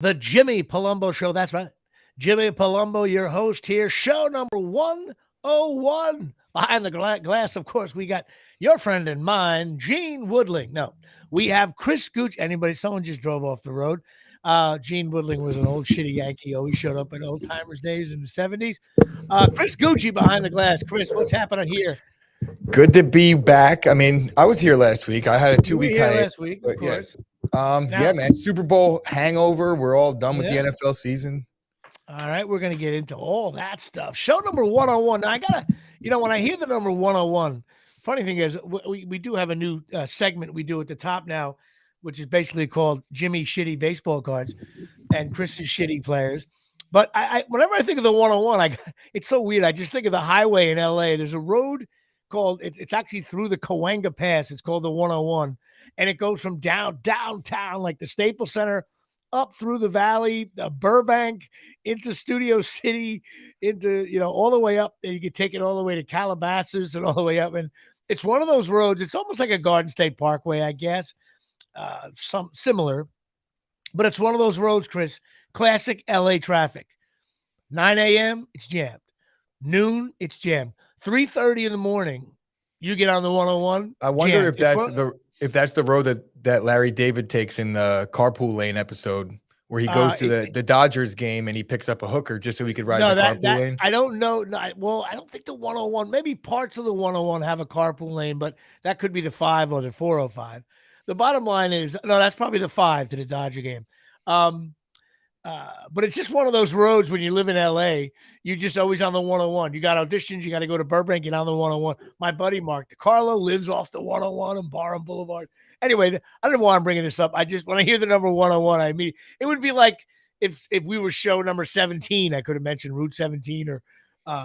The Jimmy Palumbo Show. That's right. Jimmy Palumbo, your host here. Show number 101. Behind the glass, of course, we got your friend and mine, Gene Woodling. No, we have Chris Gooch. Someone just drove off the road. Gene Woodling was an old shitty Yankee. Always showed up in old timers days in the 70s. Chris Gucci behind the glass. Chris, what's happening here? Good to be back. I mean, I was here last week. I had a You were 2 week here hiatus. last week, of course. Yeah, man. Super Bowl hangover. We're all done with the Yeah. NFL season. All right, we're going to get into all that stuff. Show number 101. Now, I got to, when I hear the number 101, funny thing is we do have a new segment we do at the top now, which is basically called Jimmy Shitty Baseball Cards and Chris's Shitty Players. But I whenever I think of the 101, it's so weird. I just think of the highway in LA. There's a road called, it's actually through the Cahuenga Pass. It's called the 101. And it goes from downtown, like the Staples Center, up through the valley, Burbank, into Studio City, into, all the way up. And you can take it all the way to Calabasas and all the way up. And it's one of those roads. It's almost like a Garden State Parkway, I guess. Some similar. But it's one of those roads, Chris, classic LA traffic. 9 a.m., it's jammed. Noon, it's jammed. 3:30 in the morning, you get on the 101. I wonder if that's the road that Larry David takes in the Carpool Lane episode where he goes to the Dodgers game and he picks up a hooker just so he could ride the carpool lane. I don't know. I don't think the 101, maybe parts of the 101 have a carpool lane, but that could be the 5 or the 405. The bottom line is, no, that's probably the 5 to the Dodger game. But it's just one of those roads when you live in LA, you're just always on the 101. You got auditions, you got to go to Burbank, get on the 101. My buddy Mark DiCarlo lives off the 101 on Barham Boulevard. Anyway, I don't know why I'm bringing this up. When I hear the number 101, it would be like if we were show number 17, I could have mentioned Route 17, or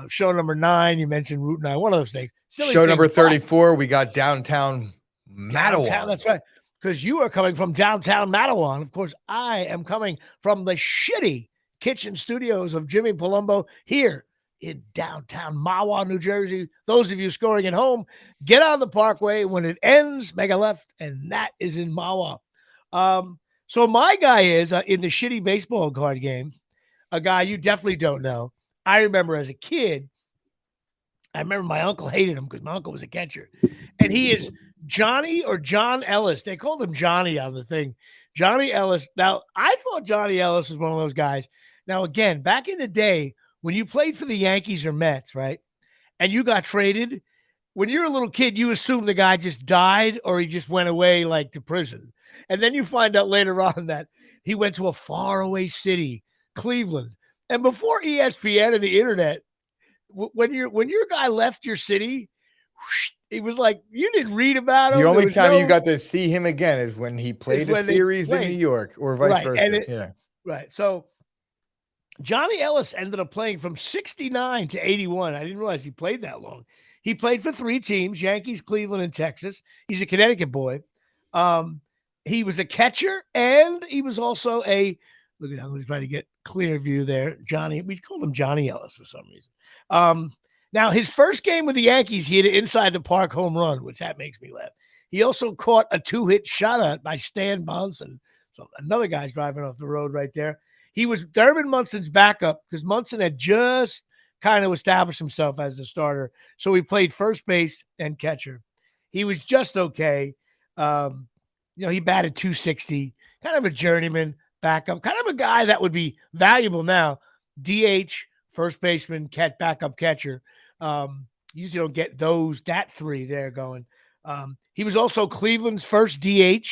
show number 9, you mentioned Route 9, one of those things. Show number 34, we got downtown Matawan. That's right. Because you are coming from downtown Matawan. Of course, I am coming from the shitty kitchen studios of Jimmy Palumbo here in downtown Mahwah, New Jersey. Those of you scoring at home, get on the Parkway. When it ends, make a left, and that is in Mahwah. So my guy is in the shitty baseball card game, a guy you definitely don't know. I remember as a kid, my uncle hated him because my uncle was a catcher. And he is Johnny or John Ellis. They called him Johnny on the thing. Johnny Ellis. Now, I thought Johnny Ellis was one of those guys. Now, again, back in the day, when you played for the Yankees or Mets, right, and you got traded, when you're a little kid, you assume the guy just died or he just went away like to prison. And then you find out later on that he went to a faraway city, Cleveland. And before ESPN and the internet, when your guy left your city, it was like you didn't read about him. The only time you got to see him again is when he played a series in New York, or vice versa. Right. So Johnny Ellis ended up playing from 69 to 81. I didn't realize he played that long. He played for 3 teams: Yankees, Cleveland, and Texas. He's a Connecticut boy. He was a catcher, and he was also look at how let me try to get clear view there. Johnny, we called him Johnny Ellis for some reason. Now, his first game with the Yankees, he hit an inside the park home run, which that makes me laugh. He also caught a 2-hit shutout by Stan Monson. So another guy's driving off the road right there. He was Durbin Munson's backup because Munson had just kind of established himself as a starter. So he played first base and catcher. He was just okay. He batted .260, kind of a journeyman backup, kind of a guy that would be valuable now. DH, first baseman, backup catcher. Usually don't get that 3 there going. He was also Cleveland's first DH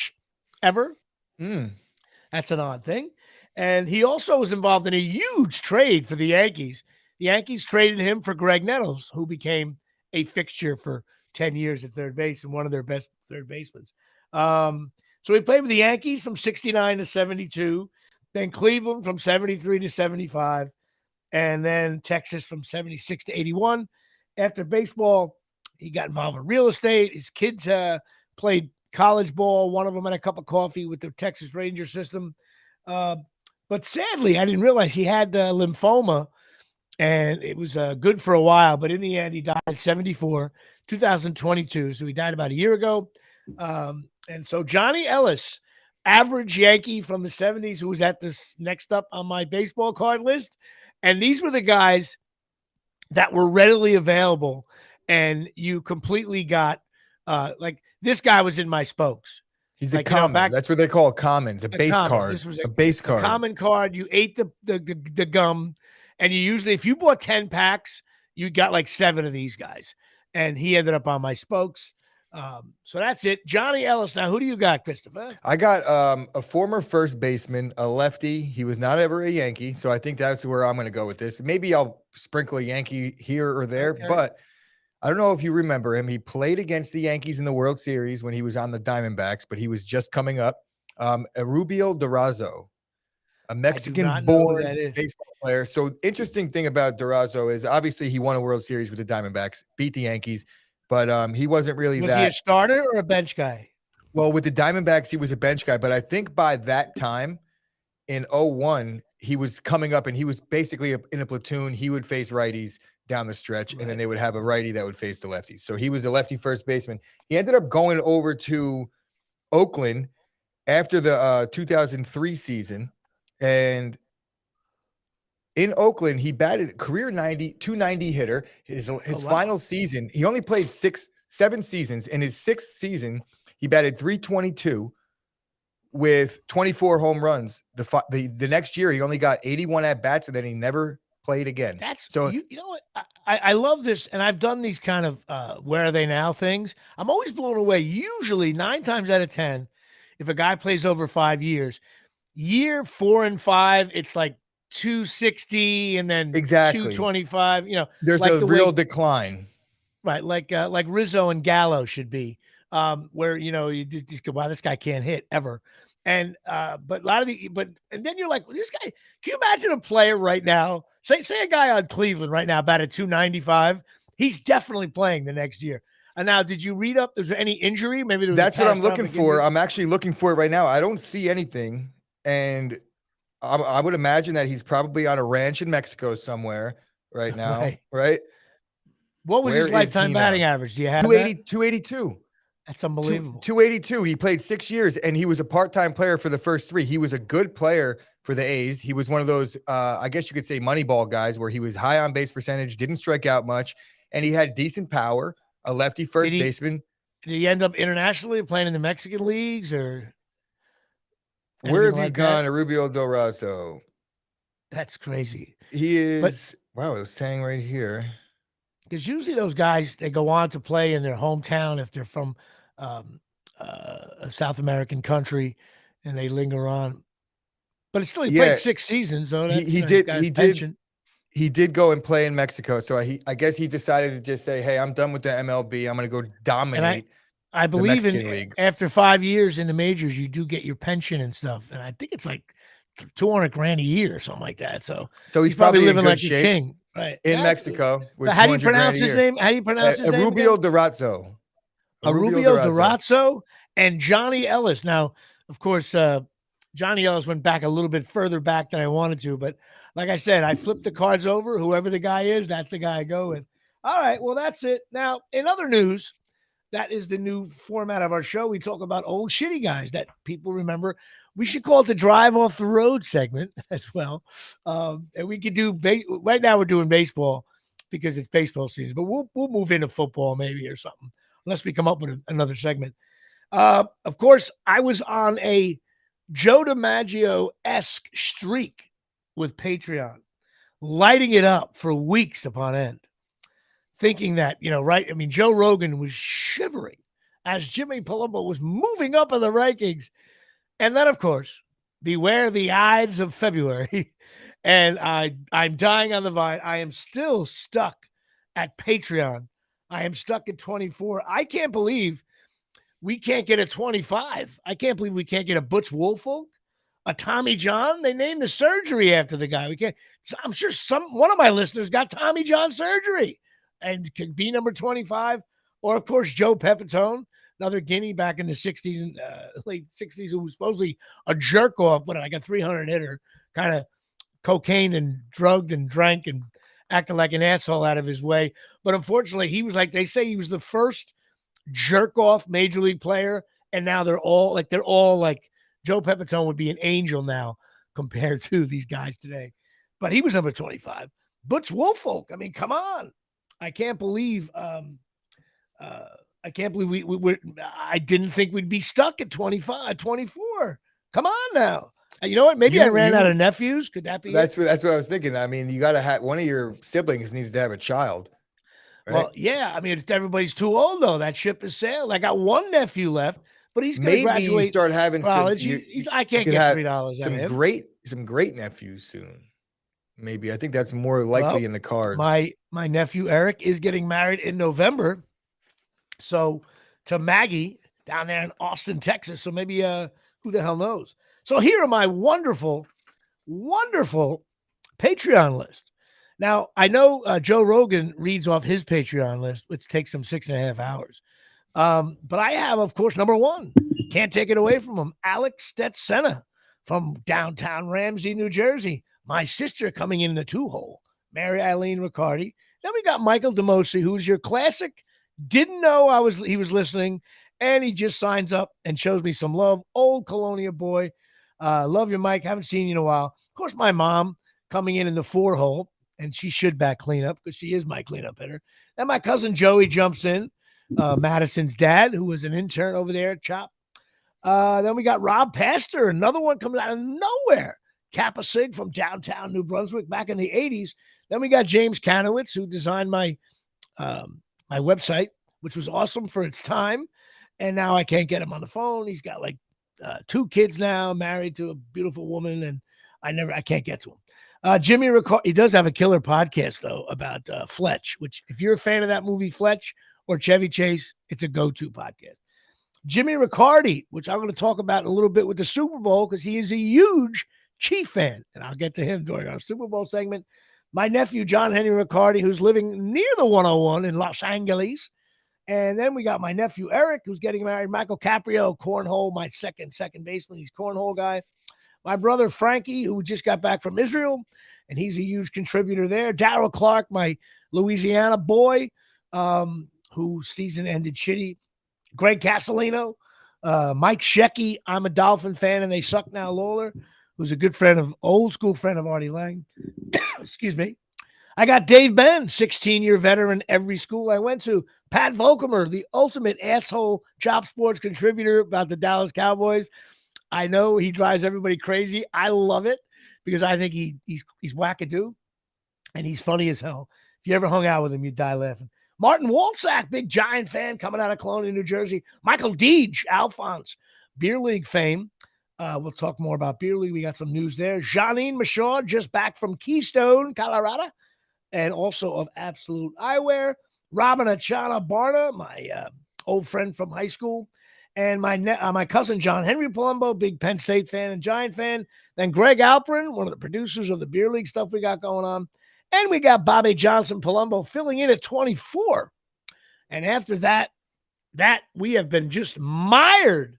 ever. That's an odd thing. And he also was involved in a huge trade for the Yankees. The Yankees traded him for Greg Nettles, who became a fixture for 10 years at third base and one of their best third basemen. So he played with the Yankees from 69 to 72, then Cleveland from 73 to 75, and then Texas from 76 to 81. After baseball, he got involved in real estate. His kids played college ball. One of them had a cup of coffee with the Texas Ranger system. But sadly, I didn't realize he had lymphoma, and it was good for a while. But in the end, he died at 74, 2022. So he died about a year ago. And so Johnny Ellis, average Yankee from the 70s who was at this next up on my baseball card list. And these were the guys that were readily available. And you completely got like this guy was in my spokes. He's a Like, you know, common. back That's what they call commons, a a base common. card, This was a base a card. common card. You ate the gum, and you usually, if you bought 10 packs, you got like 7 of these guys. And he ended up on my spokes. So that's it. Johnny Ellis. Now, who do you got, Christopher? I got a former first baseman, a lefty. He was not ever a Yankee, so I think that's where I'm going to go with this. Maybe I'll sprinkle a Yankee here or there, Okay. but I don't know if you remember him. He played against the Yankees in the World Series when he was on the Diamondbacks, but he was just coming up. Rubio Durazo, a I do not know who Mexican-born that is. baseball player. So interesting thing about Durazo is obviously he won a World Series with the Diamondbacks, beat the Yankees, but he wasn't really Was he a that. starter or a bench guy? Well, with the Diamondbacks, he was a bench guy, but I think by that time in 01, he was coming up and he was basically in a platoon. He would face righties down the stretch, and then they would have a righty that would face the lefties. So he was a lefty first baseman. He ended up going over to Oakland after the 2003 season, and in Oakland, he batted career 290 hitter. His final season, he only played 7 seasons. In his 6th season, he batted 322 with 24 home runs. The next year, he only got 81 at bats, and then he never played again. That's so. You know what? I love this, and I've done these kind of where are they now things. I'm always blown away. Usually 9 times out of 10, if a guy plays over 5 years, year 4 and 5, it's like 260 and then Exactly 225. You know, there's like a real decline, right? Like Rizzo and Gallo should be, where you know you just go, wow, this guy can't hit ever. And but a lot of and then you're like, well, this guy. Can you imagine a player right now? Say a guy on Cleveland right now batted 295. He's definitely playing the next year. And now, did you read up? Is there any injury? Maybe there was. That's what I'm looking for. I'm actually looking for it right now. I don't see anything, and I would imagine that he's probably on a ranch in Mexico somewhere right now. Right? What was his lifetime batting average? Do you have 282? That's unbelievable. 282. He played 6 years, and he was a part-time player for the first 3. He was a good player for the A's. He was one of those, I guess you could say, Moneyball guys, where he was high on base percentage, didn't strike out much, and he had decent power. A lefty first baseman. Did he end up internationally playing in the Mexican leagues, or where have you gone, Rubio Durazo? That's crazy. He is. Wow, it was saying right here. Because usually those guys, they go on to play in their hometown if they're from a South American country, and they linger on. But it's still, he played 6 seasons, so that's, he did go and play in Mexico. So I guess he decided to just say, hey, I'm done with the MLB. I'm going to go dominate. I believe after 5 years in the majors, you do get your pension and stuff. And I think it's like $200,000 a year or something like that. So he's probably living like shape a king, right? In Mexico. How do you pronounce his name? How do you pronounce his name? Rubio Durazo. Rubio Durazo and Johnny Ellis. Now, of course, Johnny Ellis went back a little bit further back than I wanted to, but like I said, I flipped the cards over. Whoever the guy is, that's the guy I go with. All right, well, that's it. Now, in other news, that is the new format of our show. We talk about old shitty guys that people remember. We should call it the Drive Off the Road segment as well. And we could do right now we're doing baseball because it's baseball season, but we'll move into football maybe or something, unless we come up with another segment. Of course, I was on a Joe DiMaggio-esque streak with Patreon, lighting it up for weeks upon end, thinking that, right? I mean, Joe Rogan was shivering as Jimmy Palumbo was moving up in the rankings. And then, of course, beware the Ides of February. And I'm dying on the vine. I am still stuck at Patreon. I am stuck at 24. I can't believe we can't get a 25. I can't believe we can't get a Butch Woolfolk, a Tommy John. They named the surgery after the guy. We can't. I'm sure one of my listeners got Tommy John surgery and could be number 25. Or, of course, Joe Pepitone, another Guinea back in the 60s and late 60s, who was supposedly a jerk off, but like a 300 hitter, kind of cocaine and drugged and drank and acted like an asshole out of his way. But unfortunately, he was like, they say he was the first jerk off major league player, and now they're all like Joe Pepitone would be an angel now compared to these guys today. But he was number 25. Butch Woolfolk. I mean, come on. I can't believe I didn't think we'd be stuck at 25, 24. Come on now. You know what? Maybe I ran out of nephews. Could that be that's what I was thinking. I mean, you got to have one of your siblings needs to have a child. Right? Well, yeah. I mean, everybody's too old though. That ship has sailed. I got one nephew left, but he's going to graduate. You start having college. I can't get $3 out of him. Some great nephews soon. Maybe I think that's more likely in the cards. My nephew Eric is getting married in November, so to Maggie down there in Austin, Texas. So maybe who the hell knows? So here are my wonderful Patreon list. Now I know Joe Rogan reads off his Patreon list, which takes him 6.5 hours. But I have, of course, number one. Can't take it away from him. Alex Stetsena from downtown Ramsey, New Jersey. My sister coming in the 2-hole, Mary Eileen Riccardi. Then we got Michael DeMosi, who's your classic. Didn't know he was listening, and he just signs up and shows me some love. Old Colonia boy. Love you, Mike. Haven't seen you in a while. Of course, my mom coming in the 4-hole, and she should back cleanup because she is my cleanup hitter. Then my cousin Joey jumps in, Madison's dad, who was an intern over there at CHOP. Then we got Rob Pastor, another one coming out of nowhere. Kappa Sig from downtown New Brunswick back in the 80s. Then we got James Kanowitz, who designed my my website, which was awesome for its time. And now I can't get him on the phone. He's got like 2 kids now, married to a beautiful woman, and I can't get to him. Jimmy Riccardi, he does have a killer podcast though about Fletch, which if you're a fan of that movie Fletch or Chevy Chase, it's a go-to podcast. Jimmy Riccardi, which I'm going to talk about in a little bit with the Super Bowl because he is a huge Chief fan, and I'll get to him during our Super Bowl segment. My nephew, John Henry Riccardi, who's living near the 101 in Los Angeles. And then we got my nephew, Eric, who's getting married. Michael Caprio, cornhole, my second baseman. He's cornhole guy. My brother, Frankie, who just got back from Israel, and he's a huge contributor there. Darryl Clark, my Louisiana boy, whose season ended shitty. Greg Castellino, Mike Shecky. I'm a Dolphin fan, and they suck now. Lawler, who's a good old school friend of Artie Lang. Excuse me. I got Dave Ben, 16-year veteran every school I went to. Pat Volkamer, the ultimate asshole Chop Sports contributor about the Dallas Cowboys. I know he drives everybody crazy. I love it because I think he's wackadoo and he's funny as hell. If you ever hung out with him, you'd die laughing. Martin Walsack, big Giant fan coming out of Colonia, New Jersey. Michael Deege, Alphonse, Beer League fame. We'll talk more about Beer League. We got some news there. Janine Mashaw, just back from Keystone, Colorado, and also of Absolute Eyewear. Robin Achana Barna, my old friend from high school. And my cousin, John Henry Palumbo, big Penn State fan and Giant fan. Then Greg Alperin, one of the producers of the Beer League stuff we got going on. And we got Bobby Johnson Palumbo filling in at 24. And after that we have been just mired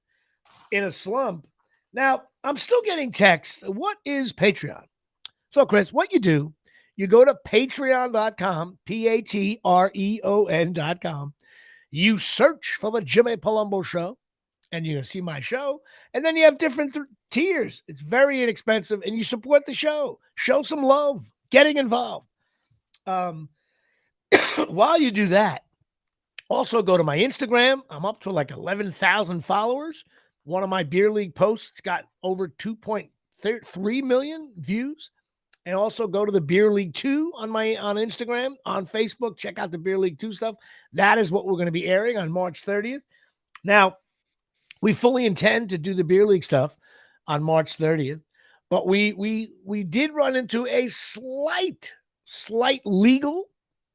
in a slump. Now, I'm still getting texts. What is Patreon? So, Chris, what you do, you go to patreon.com, patreon.com. You search for the Jimmy Palumbo Show, and you're going to see my show. And then you have different tiers. It's very inexpensive, and you support the show. Show some love. Getting involved. While you do that, also go to my Instagram. I'm up to like 11,000 followers. One of my Beer League posts got over 2.3 million views. And also go to the Beer League 2 on Instagram, on Facebook. Check out the Beer League 2 stuff. That is what we're going to be airing on March 30th. Now, we fully intend to do the Beer League stuff on March 30th. But we did run into a slight legal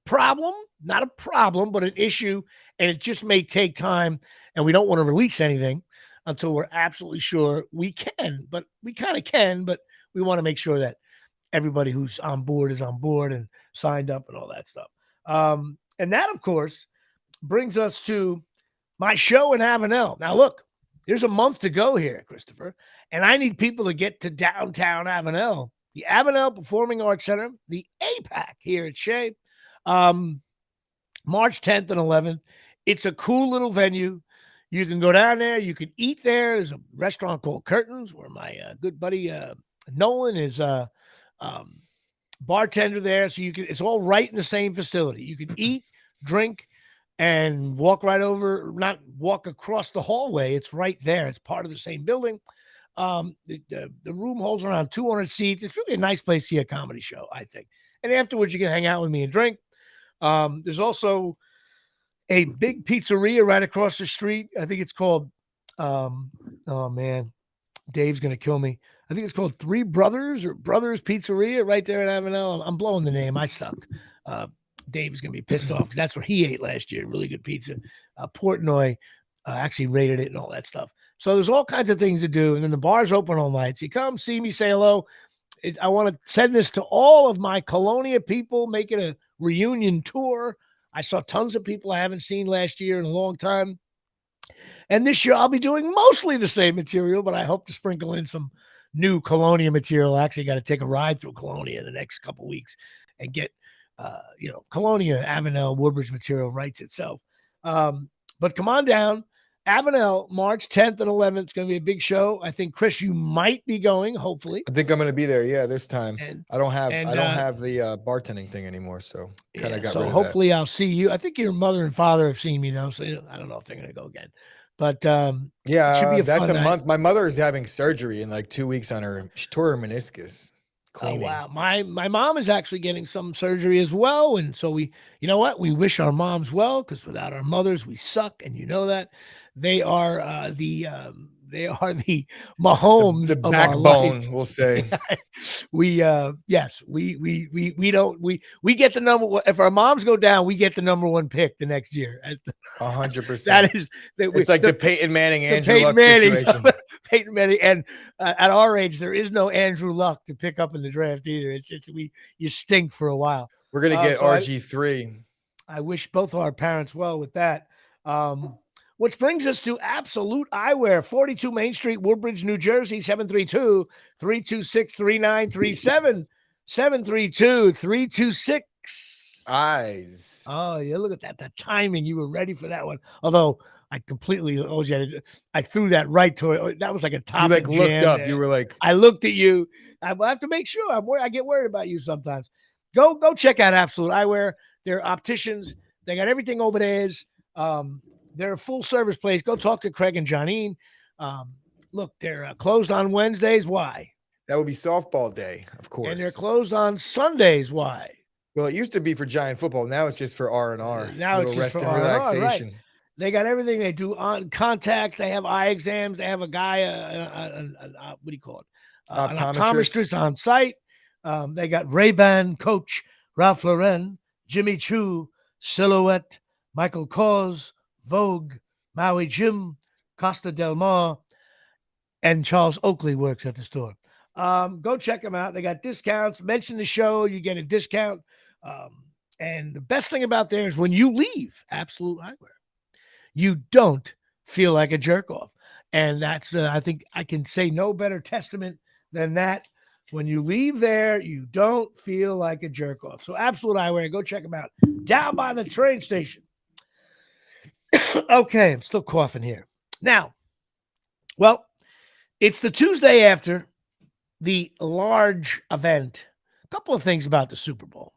problem. Not a problem, but an issue. And it just may take time. And we don't want to release anything until we're absolutely sure we can. But we kind of can, but we want to make sure that everybody who's on board is on board and signed up and all that stuff. And that, of course, brings us to my show in Avenel. Now, look, there's a month to go here, Christopher, and I need people to get to downtown Avenel, the Avenel Performing Arts Center, the APAC here at Shea, March 10th and 11th. It's a cool little venue. You can go down there. You can eat there. There's a restaurant called Curtains where my good buddy Nolan is um, bartender there. So it's all right in the same facility. You can eat, drink, and walk right over, not walk across the hallway. It's right there. It's part of the same building. The room holds around 200 seats. It's really a nice place to see a comedy show, I think. And afterwards, you can hang out with me and drink. There's also a big pizzeria right across the street. I think it's called, oh man, Dave's going to kill me. I think it's called Three Brothers or Brothers Pizzeria right there in Avenel. I'm blowing the name. I suck. Dave's going to be pissed off because that's where he ate last year. Really good pizza. Portnoy actually rated it and all that stuff. So there's all kinds of things to do. And then the bar's open all night. So you come, see me, say hello. I want to send this to all of my Colonia people, make it a reunion tour. I saw tons of people I haven't seen last year in a long time. And this year I'll be doing mostly the same material, but I hope to sprinkle in some new Colonia material. I actually got to take a ride through Colonia in the next couple of weeks and get, Colonia, Avenel, Woodbridge material writes itself. But come on down. Avenel, March 10th and 11th. It's going to be a big show. I think, Chris, you might be going, hopefully. I think I'm going to be there. Yeah, this time. I don't have the bartending thing anymore, so kind of got rid of hopefully I'll see you. I think your mother and father have seen me now, so I don't know if they're going to go again. But yeah, it should be that's a month. My mother is having surgery in like 2 weeks on her. She tore her meniscus. Cleaning. Oh, wow. My mom is actually getting some surgery as well. And so we wish our moms well, because without our mothers, we suck. And you know that. They are the Mahomes, the of our backbone, life. We'll say. We get the number. If our moms go down, we get the number one pick the next year. 100%. That is it's like the Peyton Manning, Andrew Luck situation. Peyton Manning, and at our age, there is no Andrew Luck to pick up in the draft either. You stink for a while. We're gonna get RG3. I wish both of our parents well with that. Which brings us to Absolute Eyewear, 42 Main Street, Woodbridge, New Jersey, 732-326-3937, 732-326. Eyes. Oh, yeah, look at that. The timing. You were ready for that one. Although I completely I threw that right to it. That was like a top. You looked up. You were like, I looked at you. I have to make sure. I get worried about you sometimes. Go check out Absolute Eyewear. They're opticians. They got everything over there. They're a full service place. Go talk to Craig and Johnine. Look, they're closed on Wednesdays. Why? That would be softball day, of course. And they're closed on Sundays. Why? Well, it used to be for Giant football. Now it's just for R&R. Now it's just for R&R, relaxation. Right. They got everything. They do on contacts. They have eye exams. They have a guy, what do you call it? An optometrist on site. They got Ray-Ban coach Ralph Lauren, Jimmy Choo, Silhouette, Michael Kors, Vogue, Maui Jim, Costa Del Mar, and Charles Oakley works at the store. Go check them out. They got discounts. Mention the show, you get a discount. And the best thing about there is when you leave Absolute Eyewear, you don't feel like a jerk off. And that's, I think I can say no better testament than that. When you leave there, you don't feel like a jerk off. So Absolute Eyewear, go check them out. Down by the train station. Okay, I'm still coughing here. Now, well, it's the Tuesday after the large event. A couple of things about the Super Bowl.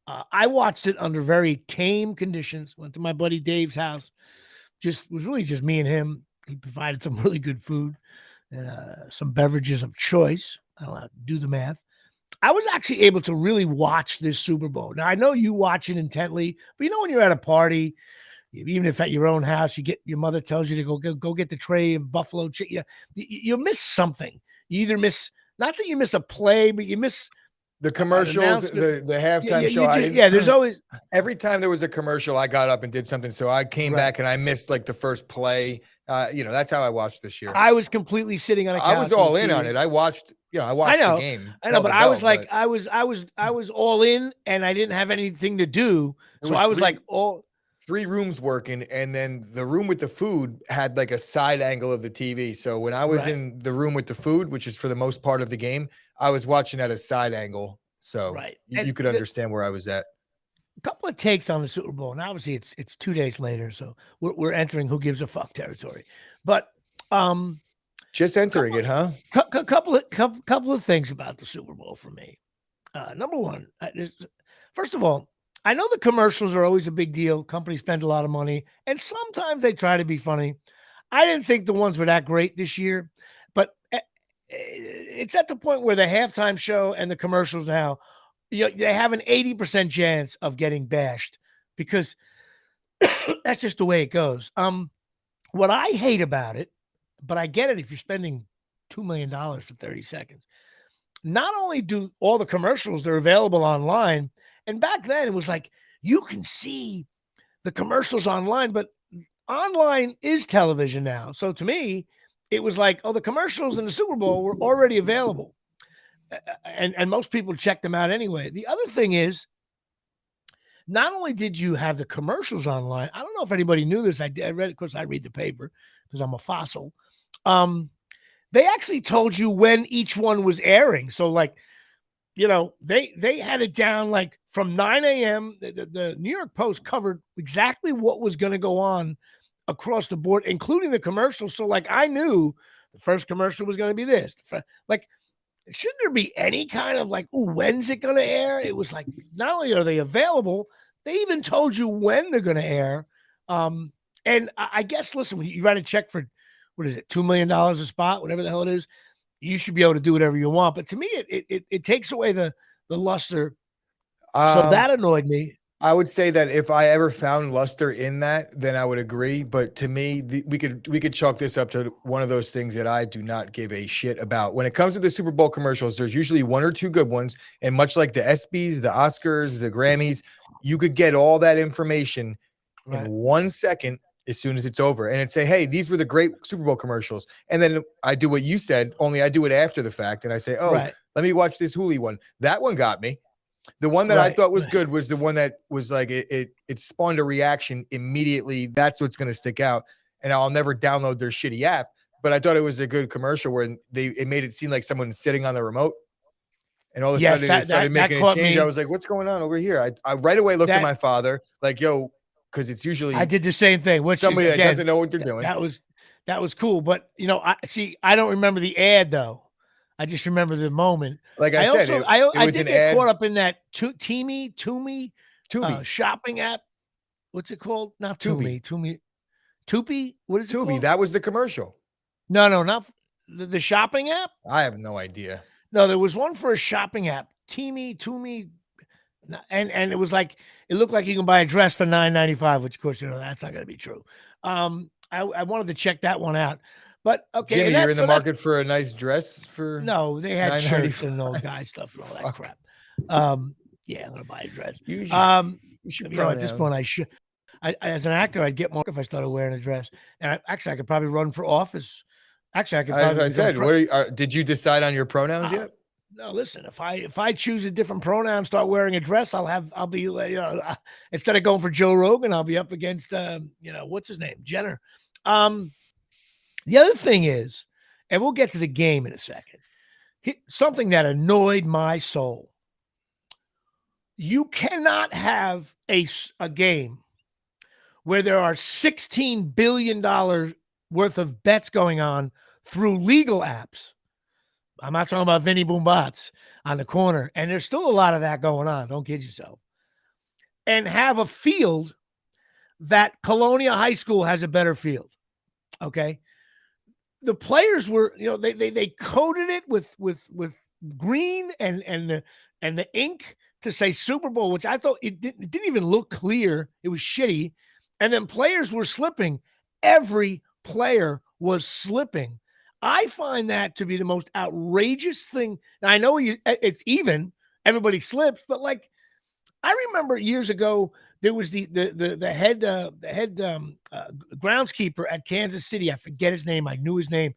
I watched it under very tame conditions. Went to my buddy Dave's house. Was really just me and him. He provided some really good food, some beverages of choice. I don't know how to do the math. I was actually able to really watch this Super Bowl. Now, I know you watch it intently, but when you're at a party, even if at your own house, your mother tells you to go get the tray of buffalo chicken. You miss something. You either miss, not that you miss a play, but you miss the commercials, the halftime show. There's always, every time there was a commercial, I got up and did something. So I came back and I missed like the first play. That's how I watched this year. I was completely sitting on a couch. I was all in on it. I watched the game. I know, but I was like, I was all in, and I didn't have anything to do. So I was like, all 3 rooms working, and then the room with the food had like a side angle of the TV. So when I was in the room with the food, which is for the most part of the game, I was watching at a side angle. So you could understand where I was at. A couple of takes on the Super Bowl, and obviously it's 2 days later, so we're entering who gives a fuck territory. But Just entering couple it, huh? couple of things about the Super Bowl for me. Number one, first of all, I know the commercials are always a big deal. Companies spend a lot of money, and sometimes they try to be funny. I didn't think the ones were that great this year, but it's at the point where the halftime show and the commercials now, they have an 80% chance of getting bashed because that's just the way it goes. What I hate about it, but I get it if you're spending $2 million for 30 seconds. Not only do all the commercials, they're available online. And back then it was like, you can see the commercials online, but online is television now. So to me, it was like, oh, the commercials in the Super Bowl were already available. And most people check them out anyway. The other thing is, not only did you have the commercials online, I don't know if anybody knew this. I read, of course, I read the paper because I'm a fossil. They actually told you when each one was airing. So, like, they had it down like from 9 a.m. The New York Post covered exactly what was going to go on across the board, including the commercials. So, like, I knew the first commercial was going to be this. Like, shouldn't there be any kind of like, ooh, when's it going to air? It was like, not only are they available, they even told you when they're going to air. And I guess, listen, when you write a check for, what is it, $2 million a spot, whatever the hell it is, you should be able to do whatever you want. But to me, it takes away the luster. So that annoyed me. I would say that if I ever found luster in that, then I would agree. But to me, we could chalk this up to one of those things that I do not give a shit about. When it comes to the Super Bowl commercials, there's usually one or two good ones, and much like the ESPYs, the Oscars, the Grammys, you could get all that information in 1 second as soon as it's over, and it'd say, "Hey, these were the great Super Bowl commercials." And then I do what you said, only I do it after the fact, and I say, "Oh, let me watch this Hooli one. That one got me." The one that I thought was good was the one that was like it spawned a reaction immediately. That's what's going to stick out. And I'll never download their shitty app, but I thought it was a good commercial where it made it seem like someone sitting on the remote. And all of a sudden it started making a change. I was like, what's going on over here? I right away looked at my father like, yo, because it's usually I did the same thing, which somebody is, that doesn't know what they're doing. That was cool. But I don't remember the ad though. I just remember the moment. Like I said, I did get caught up in that Toomey shopping app. What's it called? Not Toomey. Tubi. What is it called? That was the commercial. No, not the shopping app. I have no idea. No, there was one for a shopping app. Toomey, and it was like, it looked like you can buy a dress for $9.95, which of course that's not going to be true. I wanted to check that one out. But okay, Jimmy, you're in the market for a nice dress for no, they had shirts and all guy stuff and all that crap. Yeah, I'm gonna buy a dress. You should at this point I should. As an actor, I'd get more if I started wearing a dress. And I could probably run for office. Actually, I could probably. I said, did you decide on your pronouns yet? No, listen. If I choose a different pronoun, start wearing a dress, I'll be instead of going for Joe Rogan, I'll be up against what's his name, Jenner. The other thing is, and we'll get to the game in a second, something that annoyed my soul. You cannot have a game where there are $16 billion worth of bets going on through legal apps. I'm not talking about Vinny Boombots on the corner. And there's still a lot of that going on. Don't kid yourself. And have a field that Colonia High School has a better field. Okay. The players were, they coated it with green and the ink to say Super Bowl, which I thought it didn't even look clear. It was shitty. And then players were slipping. Every player was slipping. I find that to be the most outrageous thing. Now, I know it's even. Everybody slips, but like, I remember years ago, there was the head groundskeeper at Kansas City. I forget his name. I knew his name.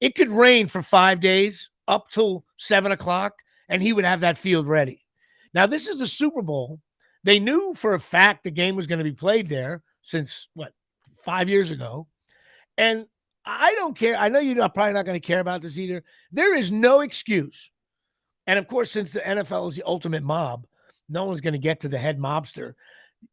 It could rain for 5 days up till 7:00, and he would have that field ready. Now, this is the Super Bowl. They knew for a fact the game was going to be played there since 5 years ago. And I don't care. I know you're probably not going to care about this either. There is no excuse. And of course, since the NFL is the ultimate mob, no one's going to get to the head mobster.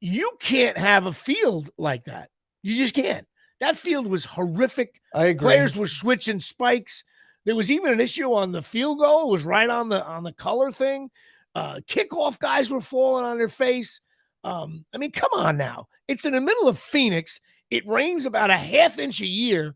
You can't have a field like that. You just can't. That field was horrific. I agree. Players were switching spikes. There was even an issue on the field goal. It was right on the color thing. Kickoff guys were falling on their face. I mean, come on now. It's in the middle of Phoenix. It rains about a half inch a year.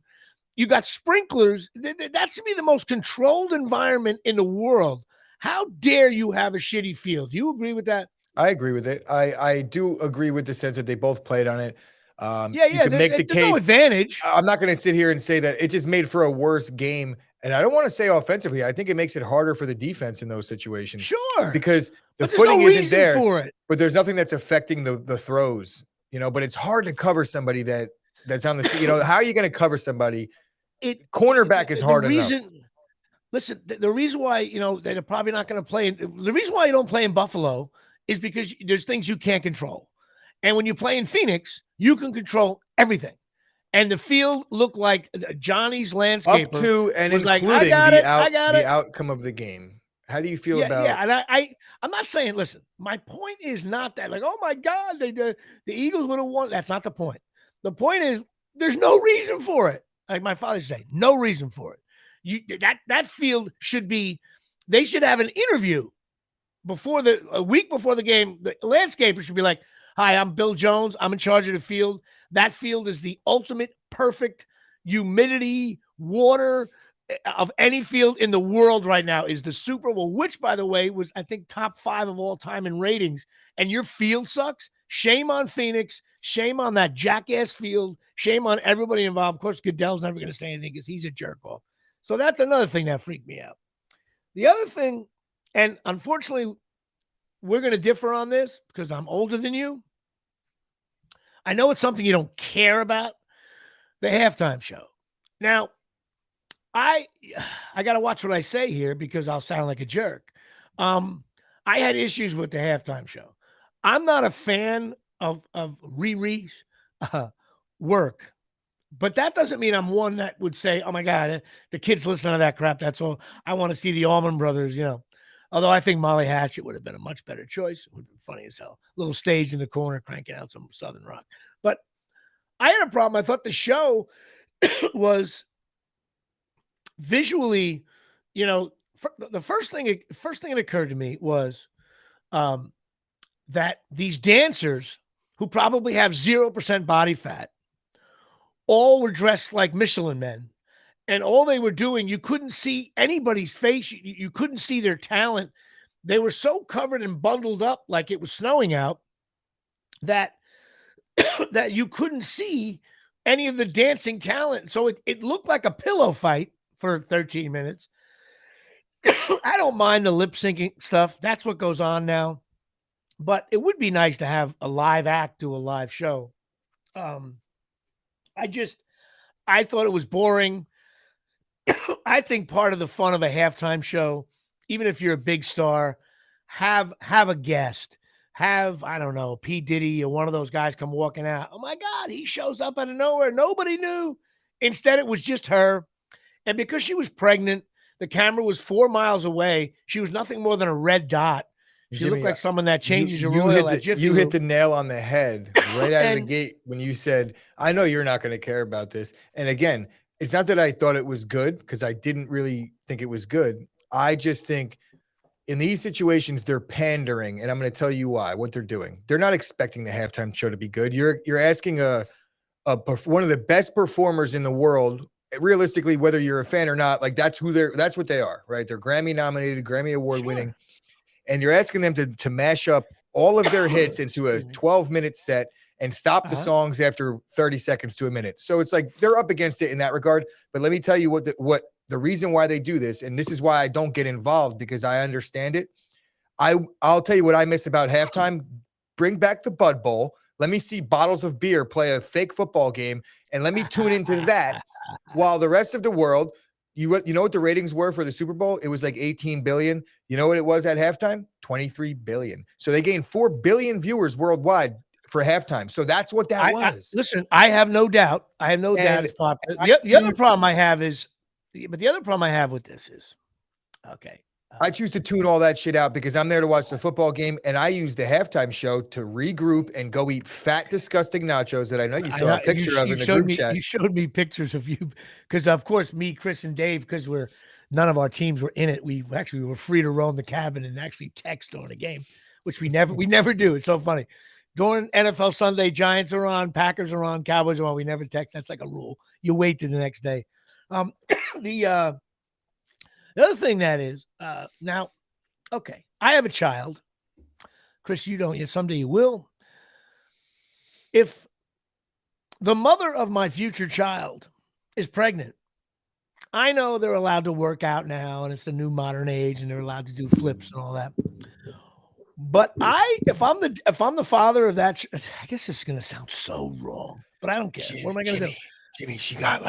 You got sprinklers. That should be the most controlled environment in the world. How dare you have a shitty field? Do you agree with that? I agree with it. I do agree with the sense that they both played on it. Yeah. You can make the There's no case. advantage. I'm not going to sit here and say that it just made for a worse game. And I don't want to say offensively. I think it makes it harder for the defense in those situations. Sure. Because the But there's footing no isn't reason there, for it. but there's nothing that's affecting the throws, but it's hard to cover somebody that's on the, how are you going to cover somebody? Cornerback is hard enough. Listen, the reason why, they're probably not going to play. The reason why you don't play in Buffalo is because there's things you can't control. And when you play in Phoenix, you can control everything. And the field looked like Johnny's landscaper. Up to and was including like, the outcome of the game. How do you feel about? Yeah, and I'm not saying. Listen, my point is not that like, oh my God, the Eagles would have won. That's not the point. The point is there's no reason for it. Like my father said, no reason for it. That field should be. They should have an interview a week before the game. The landscaper should be like, "Hi, I'm Bill Jones. I'm in charge of the field. That field is the ultimate perfect humidity, water of any field in the world right now is the Super Bowl, which, by the way, was, I think, top 5 of all time in ratings. And your field sucks. Shame on Phoenix. Shame on that jackass field. Shame on everybody involved. Of course, Goodell's never going to say anything because he's a jerk off. So that's another thing that freaked me out. The other thing, and unfortunately, we're going to differ on this because I'm older than you. I know it's something you don't care about, the halftime show. Now, I got to watch what I say here because I'll sound like a jerk. I had issues with the halftime show. I'm not a fan of Riri's work, but that doesn't mean I'm one that would say, oh my God, the kids listen to that crap. That's all. I want to see the Allman Brothers, Although I think Molly Hatchet would have been a much better choice. It would have been funny as hell. Little stage in the corner cranking out some Southern rock. But I had a problem. I thought the show was visually, the first thing that occurred to me was that these dancers who probably have 0% body fat all were dressed like Michelin men. And all they were doing, you couldn't see anybody's face. You couldn't see their talent. They were so covered and bundled up like it was snowing out that that you couldn't see any of the dancing talent. So it looked like a pillow fight for 13 minutes. I don't mind the lip syncing stuff. That's what goes on now. But it would be nice to have a live act to a live show. I thought it was boring. I think part of the fun of a halftime show, even if you're a big star, have a guest. Have, I don't know, P. Diddy or one of those guys come walking out. Oh my God, he shows up out of nowhere. Nobody knew. Instead, it was just her. And because she was pregnant, the camera was 4 miles away. She was nothing more than a red dot. She looked like someone that changes your oil at Jiffy You Lube. hit the nail on the head right out of the gate when you said, I know you're not going to care about this. And again, it's not that I thought it was good because I didn't really think it was good. I just think in these situations, they're pandering. And I'm going to tell you why, what they're doing. They're not expecting the halftime show to be good. You're asking one of the best performers in the world, realistically, whether you're a fan or not, like that's what they are, right? They're Grammy nominated, Grammy award winning. And you're asking them to mash up all of their hits into a 12-minute set and stop the songs after 30 seconds to a minute. So it's like they're up against it in that regard. But let me tell you what the reason why they do this, and this is why I don't get involved because I understand it. I'll tell you what I miss about halftime. Bring back the Bud Bowl. Let me see bottles of beer play a fake football game, and let me tune into that while the rest of the world. You know what the ratings were for the Super Bowl? It was like 18 billion. You know what it was at halftime? 23 billion. So they gained 4 billion viewers worldwide for halftime. So that's what that was. Listen, I have no doubt. It's popular. The other problem I have with this is, okay, I choose to tune all that shit out because I'm there to watch the football game, and I use the halftime show to regroup and go eat fat, disgusting nachos that I know you saw a picture of in the group chat. You showed me pictures of you because, of course, me, Chris, and Dave, because none of our teams were in it. We were free to roam the cabin and actually text during the game, which we never do. It's so funny. During NFL Sunday, Giants are on, Packers are on, Cowboys are on. We never text. That's like a rule. You wait to the next day. The other thing that is now, okay, I have a child. Chris, you don't yet. Someday you will. If the mother of my future child is pregnant, I know they're allowed to work out now, and it's the new modern age, and they're allowed to do flips and all that. But if I'm the father of that, I guess this is gonna sound so wrong, but I don't care. What am I gonna do? Jimmy, she got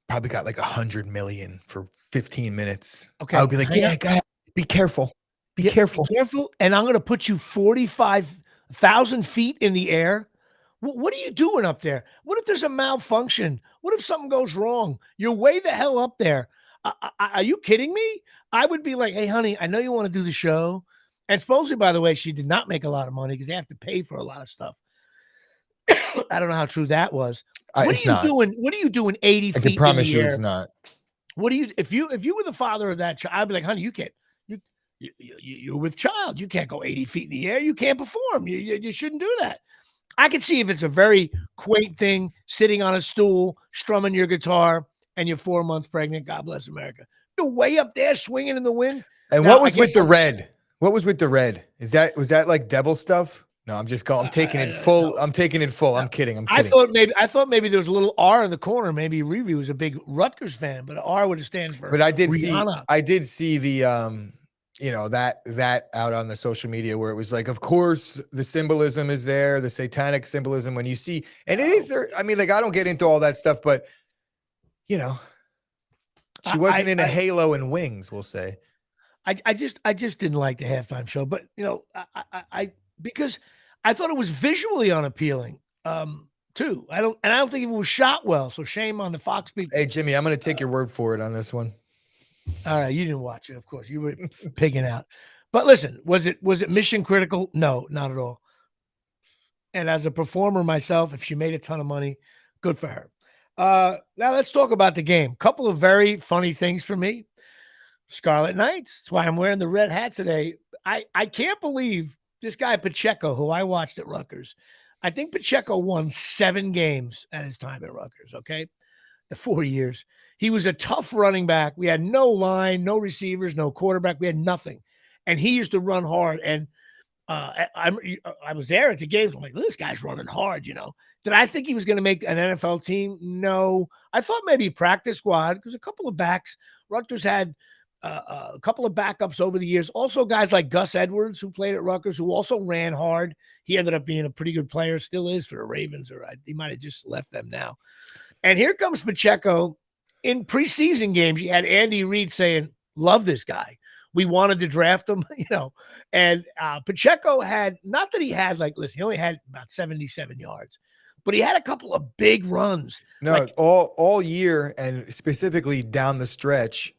probably got like 100 million for 15 minutes. Okay, I would be like, yeah, go ahead. Be careful. Be careful. Be careful. And I'm gonna put you 45,000 feet in the air. What are you doing up there? What if there's a malfunction? What if something goes wrong? You're way the hell up there. Are you kidding me? I would be like, hey, honey, I know you want to do the show. And supposedly, by the way, she did not make a lot of money because they have to pay for a lot of stuff. I don't know how true that was. What are you doing? What are you doing 80 feet? I can promise you it's not. What do you if you were the father of that child, I'd be like, honey, you can't. You're with child. You can't go 80 feet in the air. You can't perform. You shouldn't do that. I could see if it's a very quaint thing, sitting on a stool, strumming your guitar, and you're 4 months pregnant. God bless America. You're way up there swinging in the wind. And now, what was with the red? What was with the red? Was that like devil stuff? No, I'm just going. I'm taking it full. No. I'm taking it full. No. I'm kidding. I thought maybe there was a little R in the corner. Maybe Riri was a big Rutgers fan, but R would have stand for. But I did Rihanna. see the that out on the social media where it was like, of course, the symbolism is there, the satanic symbolism when you see, and it is there. I mean, like, I don't get into all that stuff, but she wasn't in a halo and wings, we'll say. I just didn't like the halftime show, but I because I thought it was visually unappealing too. I don't think it was shot well. So shame on the Fox people. Hey Jimmy, I'm going to take your word for it on this one. All right, you didn't watch it, of course. You were pigging out. But listen, was it mission critical? No, not at all. And as a performer myself, if she made a ton of money, good for her. Now let's talk about the game. Couple of very funny things for me. Scarlet Knights. That's why I'm wearing the red hat today. I can't believe this guy Pacheco, who I watched at Rutgers. I think Pacheco won 7 games at his time at Rutgers, okay? The 4 years. He was a tough running back. We had no line, no receivers, no quarterback. We had nothing. And he used to run hard. And I was there at the games. I'm like, this guy's running hard, Did I think he was going to make an NFL team? No. I thought maybe practice squad because a couple of backs. Rutgers had a couple of backups over the years. Also, guys like Gus Edwards, who played at Rutgers, who also ran hard. He ended up being a pretty good player, still is for the Ravens, or he might have just left them now. And here comes Pacheco. In preseason games, you had Andy Reid saying, love this guy. We wanted to draft him, And Pacheco had, not that he had he only had about 77 yards, but he had a couple of big runs. No, all year, and specifically down the stretch,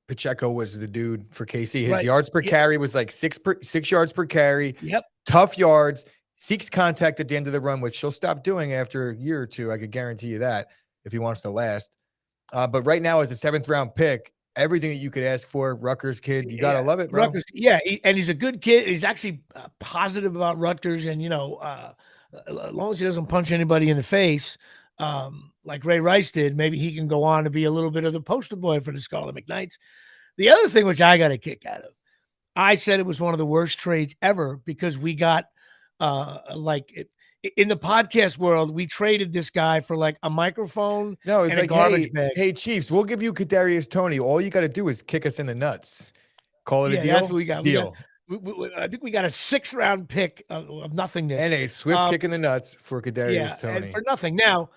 Pacheco was the dude for KC. His yards per carry was like 6 yards per carry. Yep. Tough yards, seeks contact at the end of the run, which she'll stop doing after a year or two. I could guarantee you that if he wants to last. But right now, as a 7th round pick, everything that you could ask for, Rutgers kid, you got to love it, bro. Rutgers, and he's a good kid. He's actually positive about Rutgers. And, as long as he doesn't punch anybody in the face, like Ray Rice did, maybe he can go on to be a little bit of the poster boy for the Scarlet McKnights. The other thing, which I got a kick out of, I said it was one of the worst trades ever because we got in the podcast world, we traded this guy for like a microphone. No, it's and like, a garbage bag. Hey, Chiefs, we'll give you Kadarius Toney. All you got to do is kick us in the nuts. Call it a deal. That's what we got. Deal. I think we got a 6th round pick of nothingness. And a swift kick in the nuts for Kadarius Toney. And for nothing. Now,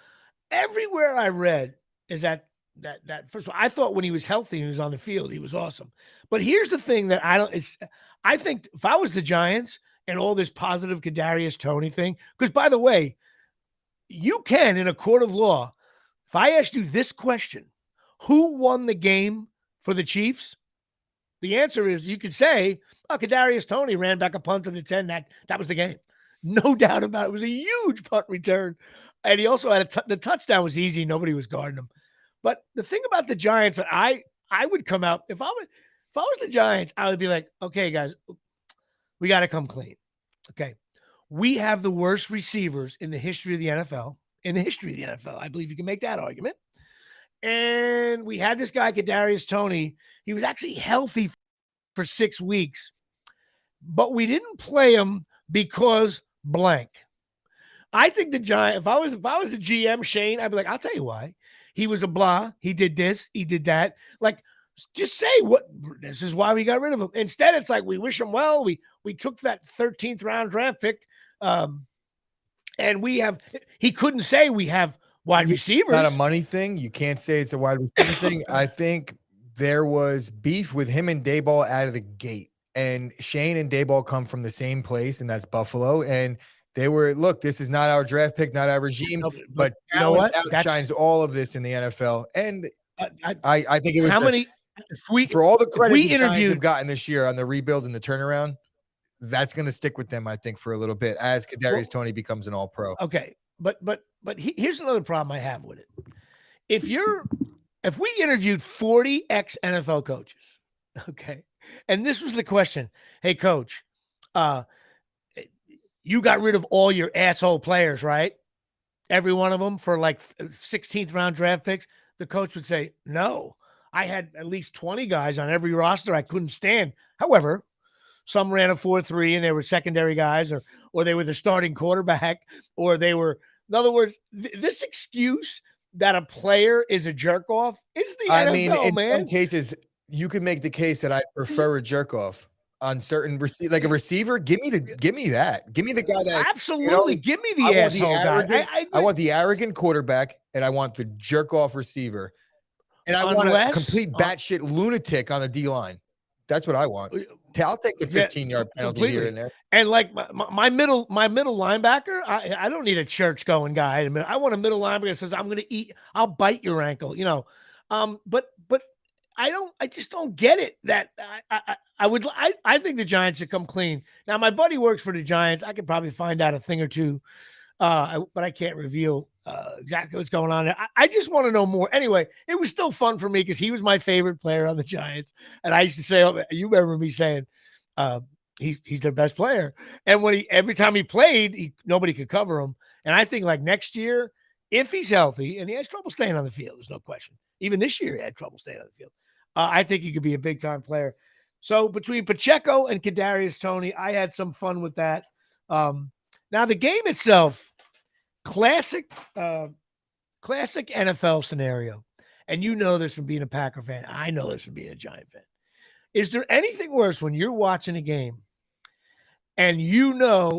everywhere I read is that first of all, I thought when he was healthy and he was on the field, he was awesome. But here's the thing that I think if I was the Giants and all this positive Kadarius Toney thing, because by the way, you can, in a court of law, if I asked you this question, who won the game for the Chiefs? The answer is you could say, oh, Kadarius Toney ran back a punt to the 10. That was the game. No doubt about it. It was a huge punt return. And he also had the touchdown was easy. Nobody was guarding him. But the thing about the Giants, I would come out, if I was the Giants, I would be like, okay, guys, we got to come clean. Okay. We have the worst receivers in the history of the NFL. I believe you can make that argument. And we had this guy, Kadarius Toney. He was actually healthy for 6 weeks, but we didn't play him because blank. I think the Giant, if I was the GM, Shane, I'd be like, I'll tell you why. He was a blah. He did this. He did that. Like, just say this is why we got rid of him. Instead, it's like, we wish him well. We took that 13th round draft pick. And he couldn't say we have wide receivers. Not a money thing. You can't say it's a wide receiver thing. I think there was beef with him and Dayball out of the gate. And Shane and Dayball come from the same place, and that's Buffalo. And they were, look, this is not our draft pick, not our regime, but you know what? Outshines all of this in the NFL. And I think it was for all the credit the Giants have gotten this year on the rebuild and the turnaround, that's going to stick with them, I think, for a little bit as Kadarius Toney becomes an all-pro. Okay, but here's another problem I have with it. If we interviewed 40 ex-NFL coaches, okay, and this was the question, hey, coach, you got rid of all your asshole players, right? Every one of them for like 16th round draft picks. The coach would say, no, I had at least 20 guys on every roster I couldn't stand. However, some ran a 4-3 and they were secondary guys, or they were the starting quarterback, or they were, in other words, this excuse that a player is a jerk off is the NFL, in man. some cases, you could make the case that I prefer a jerk off on certain like a receiver. Give me that. Give me the guy that absolutely give me the asshole guy. I want the arrogant quarterback, and I want the jerk off receiver, and I want a complete batshit lunatic on the D line. That's what I want. I'll take the 15-yard penalty completely. Here and there. And like my middle linebacker, I don't need a church going guy. I want a middle linebacker that says, I'm going to I'll bite your ankle, but I just don't get it that I think the Giants should come clean. Now, my buddy works for the Giants. I could probably find out a thing or two, but I can't reveal exactly what's going on there. I just want to know more. Anyway, it was still fun for me because he was my favorite player on the Giants. And I used to say, you remember me saying, he's their best player. And every time he played, nobody could cover him. And I think like next year, if he's healthy, and he has trouble staying on the field, there's no question. Even this year, he had trouble staying on the field. I think he could be a big time player. So between Pacheco and Kadarius Toney, I had some fun with that. Now the game itself, classic NFL scenario. And you know this from being a Packer fan. I know this from being a Giant fan. Is there anything worse when you're watching a game and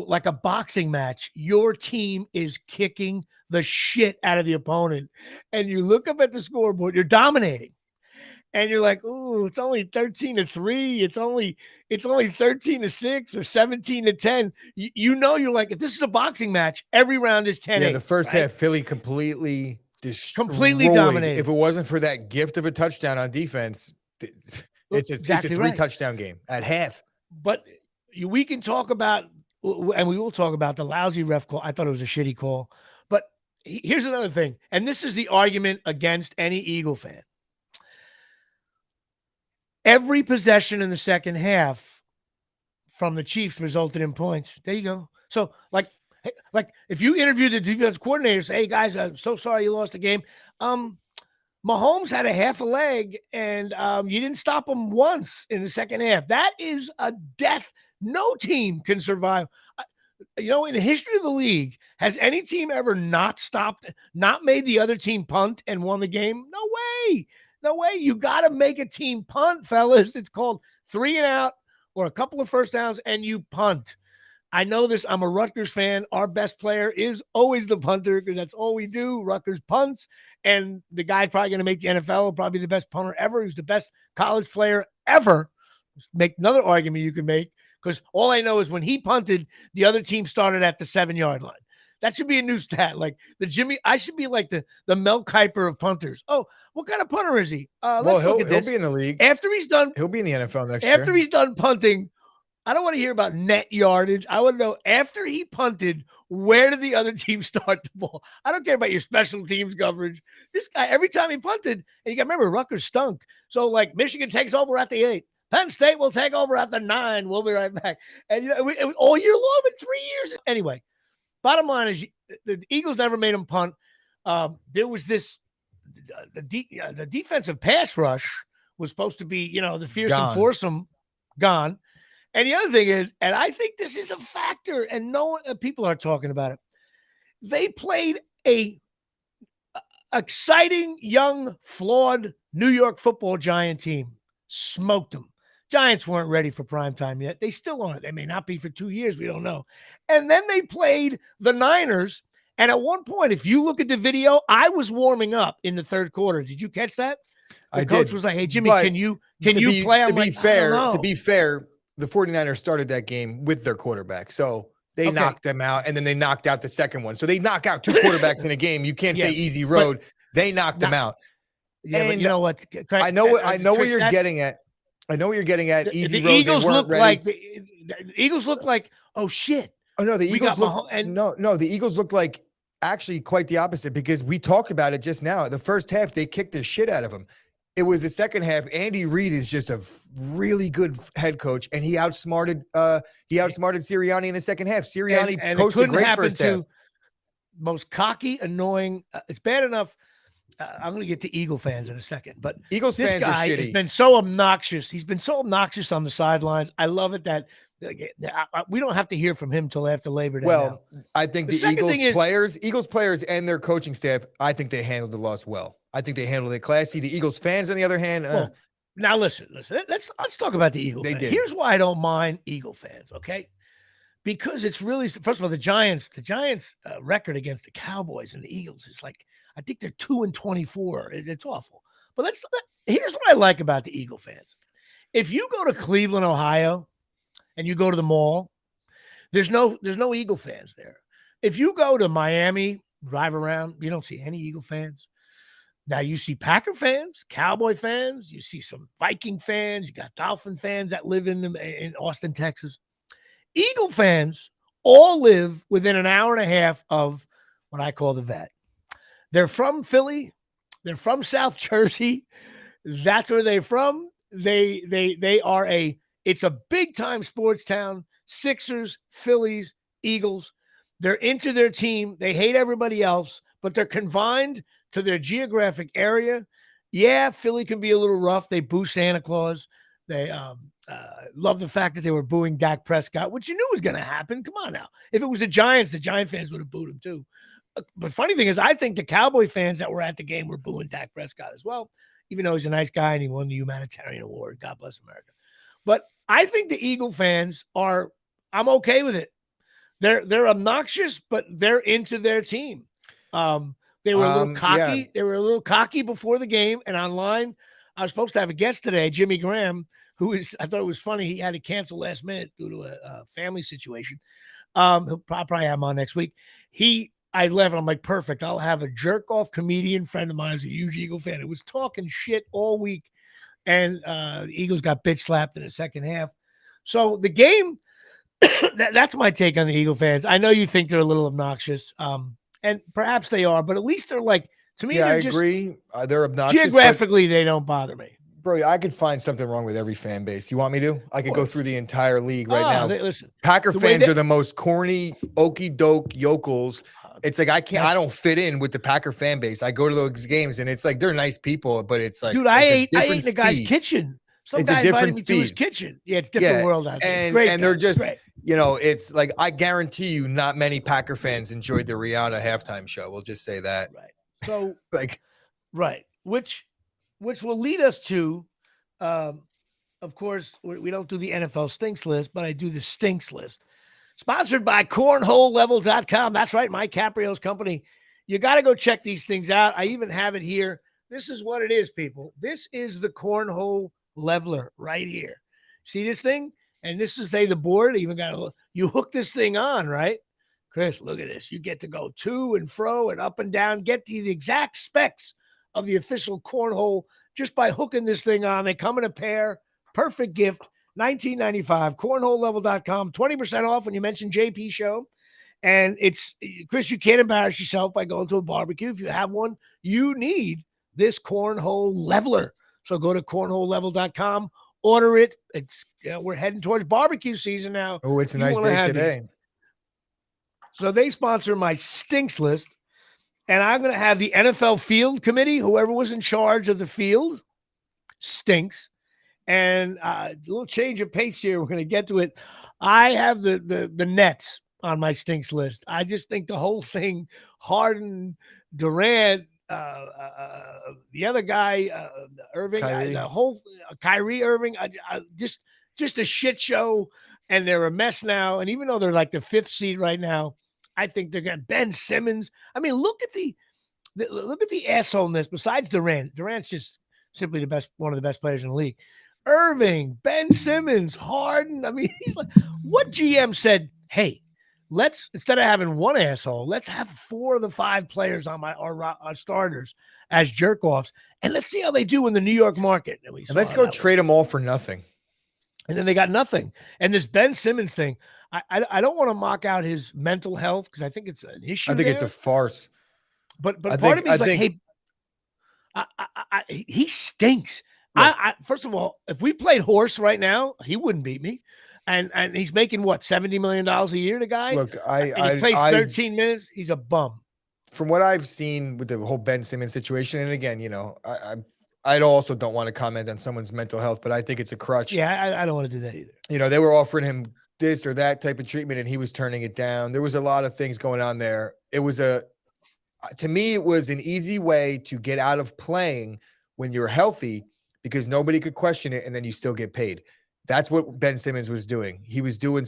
like a boxing match, your team is kicking the shit out of the opponent and you look up at the scoreboard, you're dominating. And you're like, ooh, it's only 13-3. It's only 13-6 or 17-10. You're like, if this is a boxing match, every round is 10-8. Yeah, the first half, Philly completely dominated. If it wasn't for that gift of a touchdown on defense, it's a 3-touchdown game at half. But we can talk about, and we will talk about the lousy ref call. I thought it was a shitty call. But here's another thing, and this is the argument against any Eagle fan. Every possession in the second half from the Chiefs resulted in points. There you go. So, like if you interview the defense coordinator, say, hey, guys, I'm so sorry you lost the game. Mahomes had a half a leg, and you didn't stop him once in the second half. That is a death. No team can survive. In the history of the league, has any team ever not made the other team punt and won the game? No way. No way. You got to make a team punt, fellas. It's called 3 and out or a couple of first downs, and you punt. I know this. I'm a Rutgers fan. Our best player is always the punter because that's all we do. Rutgers punts, and the guy probably going to make the NFL, probably the best punter ever. He's the best college player ever. Make another argument you can make because all I know is when he punted, the other team started at the 7-yard line. That should be a new stat. Like I should be like the Mel Kiper of punters. Oh, what kind of punter is he? Let's look at this. He'll be in the league. After he's done, he'll be in the NFL next year. After he's done punting, I don't want to hear about net yardage. I want to know after he punted, where did the other team start the ball? I don't care about your special teams coverage. This guy, every time he punted, and you got to remember, Rutgers stunk. So, like, Michigan takes over at the 8. Penn State will take over at the 9. We'll be right back. And it was all year long in 3 years. Anyway, bottom line is the Eagles never made him punt. There was this the defensive pass rush was supposed to be, the fearsome foursome gone. And the other thing is, and I think this is a factor, and people are talking about it. They played a exciting, young, flawed New York Football Giant team. Smoked them. Giants weren't ready for primetime yet. They still aren't. They may not be for 2 years. We don't know. And then they played the Niners. And at one point, if you look at the video, I was warming up in the third quarter. Did you catch that? The coach was like, "Hey, Jimmy, can you play?" To be fair, the 49ers started that game with their quarterback. So they knocked them out, and then they knocked out the second one. So they knock out 2 quarterbacks in a game. You can't say easy road. They knocked them out. Yeah, and but you know what? I know where you're getting at. I know what you're getting at. Easy road. Eagles look like the Eagles look like, oh shit. Oh no, the Eagles look the Eagles look like actually quite the opposite, because we talked about it just now. The first half, they kicked the shit out of them. It was the second half. Andy Reid is just a really good head coach, and he outsmarted Sirianni in the second half. Sirianni coached a great first half. Most cocky, annoying. It's bad enough. I'm going to get to Eagle fans in a second, but Eagles this fans are guy shitty. has been so obnoxious. He's been so obnoxious on the sidelines. I love it that we don't have to hear from him until after Labor Day. Well, now. I think the Eagles players and their coaching staff, I think they handled the loss well. I think they handled it classy. The Eagles fans, on the other hand, well, now listen. Let's talk about the Eagle fans. Here's why I don't mind Eagle fans, okay? Because it's really, first of all, the Giants record against the Cowboys and the Eagles is like, I think they're 2-24. It's awful. But here's what I like about the Eagle fans. If you go to Cleveland, Ohio, and you go to the mall, there's no Eagle fans there. If you go to Miami, drive around, you don't see any Eagle fans. Now you see Packer fans, Cowboy fans, you see some Viking fans, you got Dolphin fans that live in Austin, Texas. Eagle fans all live within an hour and a half of what I call the vet. They're from Philly. They're from South Jersey. That's where they're from. They are it's a big time sports town. Sixers, Phillies, Eagles. They're into their team. They hate everybody else, but they're confined to their geographic area. Yeah, Philly can be a little rough. They boo Santa Claus. They love the fact that they were booing Dak Prescott, which you knew was going to happen. Come on now. If it was the Giants, the Giant fans would have booed him too. But funny thing is, I think the Cowboy fans that were at the game were booing Dak Prescott as well, even though he's a nice guy and he won the humanitarian award. God bless America. But I think the Eagle fans I'm okay with it. They're obnoxious, but they're into their team. They were a little cocky. Yeah. They were a little cocky before the game and online. I was supposed to have a guest today, Jimmy Graham, I thought it was funny. He had to cancel last minute due to a family situation. He'll probably have him on next week. I left and I'm like, perfect. I'll have a jerk off comedian friend of mine who's a huge Eagle fan. It was talking shit all week. And the Eagles got bitch slapped in the second half. So the game, that's my take on the Eagle fans. I know you think they're a little obnoxious. And perhaps they are, but at least they're like, to me, yeah, they're I agree. They're obnoxious. Geographically, they don't bother me. Bro, I could find something wrong with every fan base. You want me to? I could go through the entire league right now. Listen, Packer fans are the most corny, okey doke yokels. It's like I don't fit in with the Packer fan base. I go to those games and it's like they're nice people, but it's like, dude, I ate in the guy's kitchen. Some guy invited me to his kitchen. Yeah, it's a different world out there. And they're just, it's like, I guarantee you not many Packer fans enjoyed the Rihanna halftime show. We'll just say that. Right. So which will lead us to, of course, we don't do the NFL stinks list, but I do the stinks list. Sponsored by cornholelevel.com. That's right, Mike Caprio's company. You got to go check these things out. I even have it here. This is what it is, people. This is the cornhole leveler right here. See this thing? And this is the board. Even got you hook this thing on, right? Chris, look at this. You get to go to and fro and up and down, get the exact specs of the official cornhole just by hooking this thing on. They come in a pair. Perfect gift. $19.95. Cornholelevel.com. 20% off when you mention JP Show. And it's, Chris, you can't embarrass yourself by going to a barbecue. If you have one, you need this cornhole leveler. So go to cornholelevel.com, order it. It's we're heading towards barbecue season now. Oh, it's a nice day today. These. So they sponsor my stinks list, and I'm going to have the NFL field committee, whoever was in charge of the field, stinks. And a little change of pace here. We're going to get to it. I have the Nets on my stinks list. I just think the whole thing, Harden, Durant, the other guy, Irving, the whole Kyrie Irving, just a shit show, and they're a mess now. And even though they're like the 5th seed right now, I think they're going to Ben Simmons. I mean, look at the assholeness. Besides Durant, Durant's just simply one of the best players in the league. Irving, Ben Simmons, Harden. I mean, he's like, what GM said? Hey, instead of having one asshole, let's have 4 of the 5 players on our starters as jerk offs, and let's see how they do in the New York market. And let's go trade them all for nothing. And then they got nothing. And this Ben Simmons thing, I don't want to mock out his mental health because I think it's an issue. I think it's a farce. But part of me is like, hey, he stinks. Yeah. First of all, if we played horse right now, he wouldn't beat me. And he's making what, $70 million a year, the guy? Look, he plays 13 minutes. He's a bum. From what I've seen with the whole Ben Simmons situation, and again, I also don't want to comment on someone's mental health, but I think it's a crutch. Yeah, I don't want to do that either. They were offering him this or that type of treatment, and he was turning it down. There was a lot of things going on there. To me, it was an easy way to get out of playing when you're healthy because nobody could question it, and then you still get paid. That's what Ben Simmons was doing. He was doing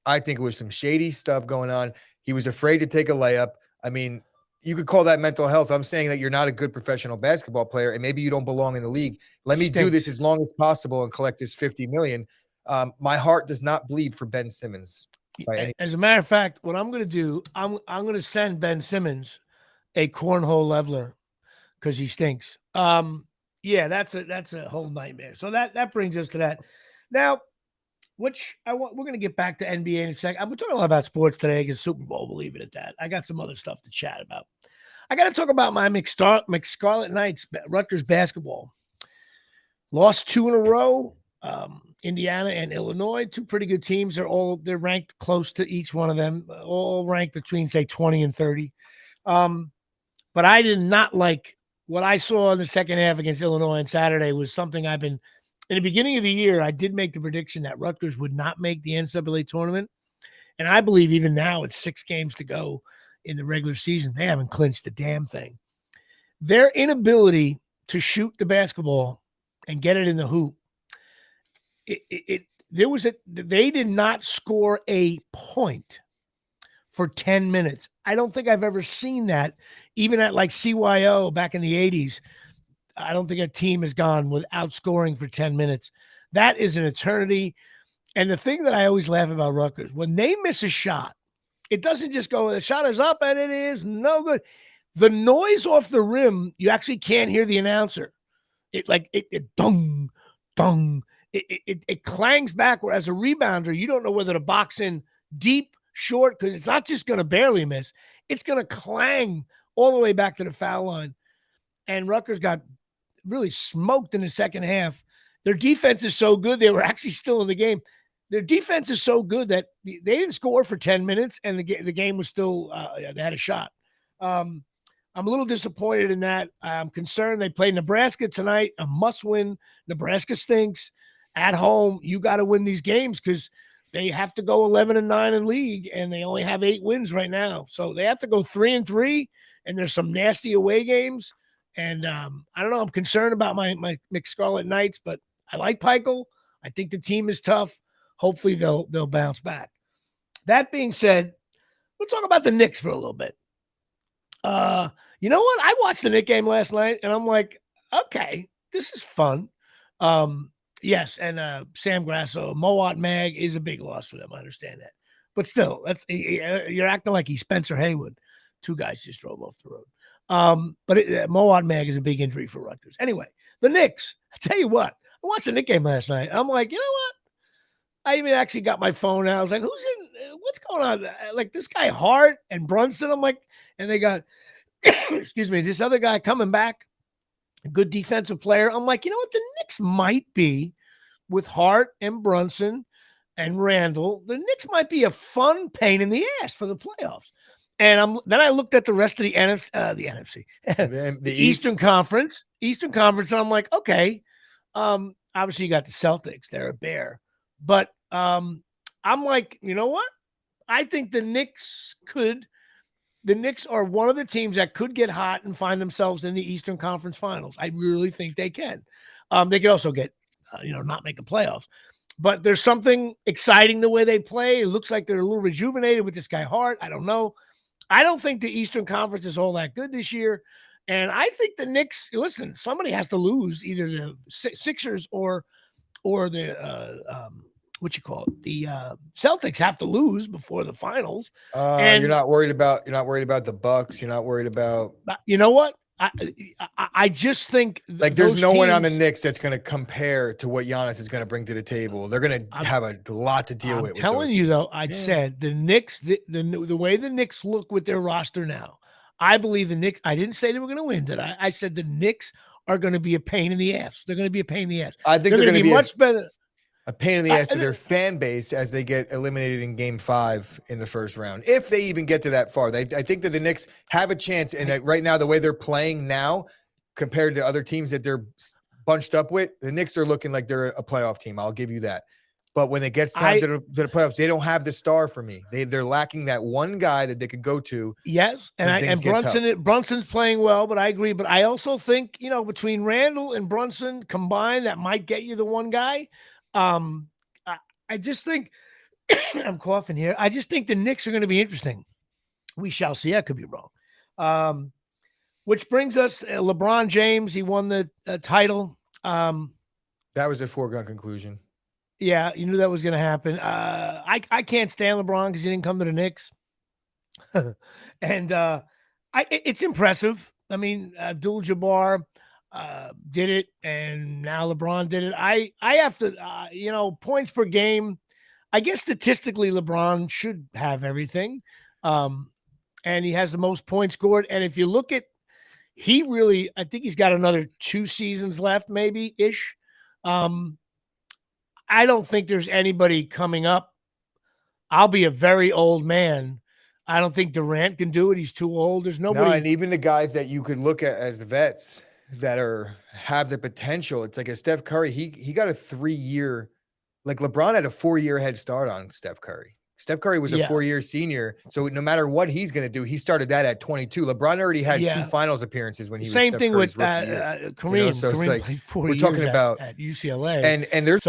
I think it was some shady stuff going on. He was afraid to take a layup. I mean, you could call that mental health. I'm saying that you're not a good professional basketball player and maybe you don't belong in the league. Let me do this as long as possible and collect this $50 million. My heart does not bleed for Ben Simmons. As a matter of fact, what I'm going to do, I'm going to send Ben Simmons a cornhole leveler because he stinks. Yeah, that's a whole nightmare. So that brings us to that. Now, we're going to get back to NBA in a second. I'm talking a lot about sports today because Super Bowl, we'll leave it at that. I got some other stuff to chat about. I got to talk about my McScarlet Knights, Rutgers basketball. Lost 2 in a row. Indiana and Illinois, 2 pretty good teams. They're ranked close to each one of them, all ranked between, say, 20 and 30. But I did not like what I saw in the second half against Illinois on Saturday. Was something in the beginning of the year, I did make the prediction that Rutgers would not make the NCAA tournament. And I believe even now it's 6 games to go in the regular season. They haven't clinched a damn thing. Their inability to shoot the basketball and get it in the hoop, they did not score a point for 10 minutes. I don't think I've ever seen that, even at like CYO back in the 80s. I don't think a team has gone without scoring for 10 minutes. That is an eternity. And the thing that I always laugh about Rutgers, when they miss a shot, it doesn't just go, the shot is up and it is no good. The noise off the rim, you actually can't hear the announcer. It dung, dung. It clangs back, whereas a rebounder, you don't know whether to box in deep, short, because it's not just going to barely miss. It's going to clang all the way back to the foul line. And Rutgers got really smoked in the second half. Their defense is so good, they were actually still in the game. Their defense is so good that they didn't score for 10 minutes, and the game was still they had a shot. I'm a little disappointed in that. I'm concerned. They play Nebraska tonight, a must-win. Nebraska stinks. At home, you got to win these games because they have to go 11-9 in league, and they only have 8 wins right now. So they have to go 3-3, and there's some nasty away games. And I don't know. I'm concerned about my McScarlet Knights, but I like Peichel. I think the team is tough. Hopefully they'll bounce back. That being said, we'll talk about the Knicks for a little bit. You know what? I watched the Knicks game last night, and I'm like, okay, this is fun. Yes, and Sam Grasso, Mowat Mag is a big loss for them. I understand that. but still, you're acting like he's Spencer Haywood. Two guys just drove off the road. But Moad Mag is a big injury for Rutgers. Anyway, the Knicks. I tell you what, I watched the Knicks game last night. I'm like, you know what? I even actually got my phone out. I was like, who's in? What's going on? Like this guy Hart and Brunson. I'm like, and they got, excuse me, this other guy coming back, a good defensive player. I'm like, you know what? The Knicks might be with Hart and Brunson and Randall. The Knicks might be a fun pain in the ass for the playoffs. And then I looked at the rest of the NFC, the Eastern Conference, and I'm like, okay. Obviously you got the Celtics, they're a bear. But I'm like, you know what? I think the Knicks are one of the teams that could get hot and find themselves in the Eastern Conference Finals. I really think they can. They could also get, not make the playoffs. But there's something exciting the way they play. It looks like they're a little rejuvenated with this guy Hart. I don't know. I don't think the Eastern Conference is all that good this year. And I think the Knicks, listen, somebody has to lose, either the Sixers or the the Celtics have to lose before the finals. And you're not worried about the Bucks. You're not worried about. You know what? I just think like there's no one on the Knicks that's going to compare to what Giannis is going to bring to the table. They're going to have a lot to deal with. I'm telling you though, I said the Knicks, the way the Knicks look with their roster now, I believe the Knicks. I didn't say they were going to win, did I? I said the Knicks are going to be a pain in the ass. They're going to be a pain in the ass. I think they're going to be much better. A pain in the ass to their fan base as they get eliminated in Game 5 in the first round, if they even get to that far. I think that the Knicks have a chance, and right now, the way they're playing now, compared to other teams that they're bunched up with, the Knicks are looking like they're a playoff team. I'll give you that. But when it gets time to the playoffs, they don't have the star for me. They're lacking that one guy that they could go to. Yes, and Brunson's playing well, but I agree. But I also think, between Randall and Brunson combined, that might get you the one guy. I just think I'm coughing here. I just think the Knicks are going to be interesting. We shall see. I could be wrong. Which brings us LeBron James. He won the title. That was a foregone conclusion. Yeah, you knew that was going to happen. I can't stand LeBron because he didn't come to the Knicks. And it's impressive. I mean, Abdul-Jabbar did it, and now LeBron did it. I have to, points per game. I guess statistically, LeBron should have everything. And he has the most points scored. And if you look at, I think he's got another 2 seasons left, maybe ish. I don't think there's anybody coming up. I'll be a very old man. I don't think Durant can do it. He's too old. There's nobody. No, and even the guys that you could look at as the vets that have the potential. It's like a Steph Curry. He got a 3-year, like LeBron had a 4-year head start on Steph Curry. Steph Curry was a 4-year senior. So no matter what he's going to do, he started that at 22. LeBron already had 2 finals appearances when he was Steph Curry's rookie year. Kareem. So Kareem it's like, played 4 we're years talking about at UCLA. And there's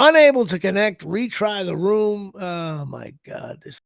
Unable to connect. Retry the room. Oh my God. This.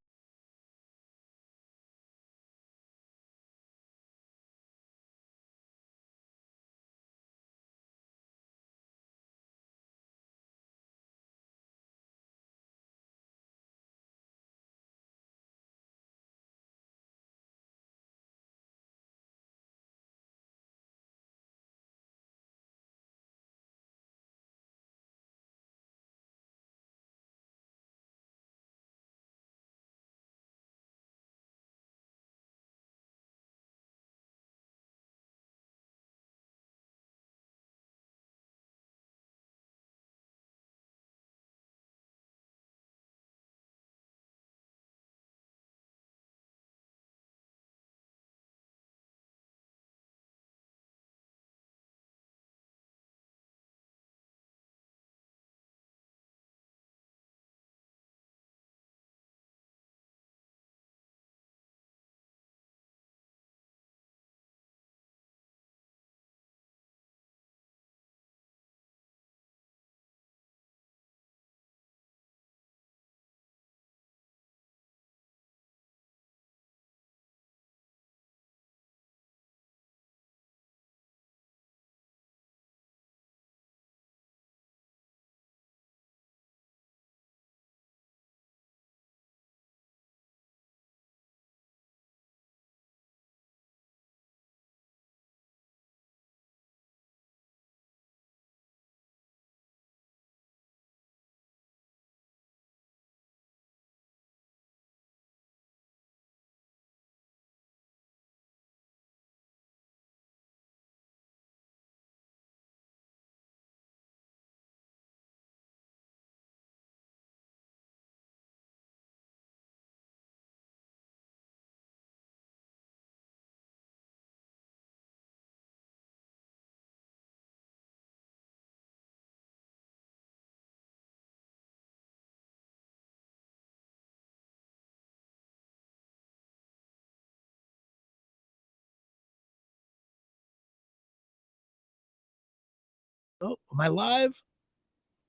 Oh, am I live?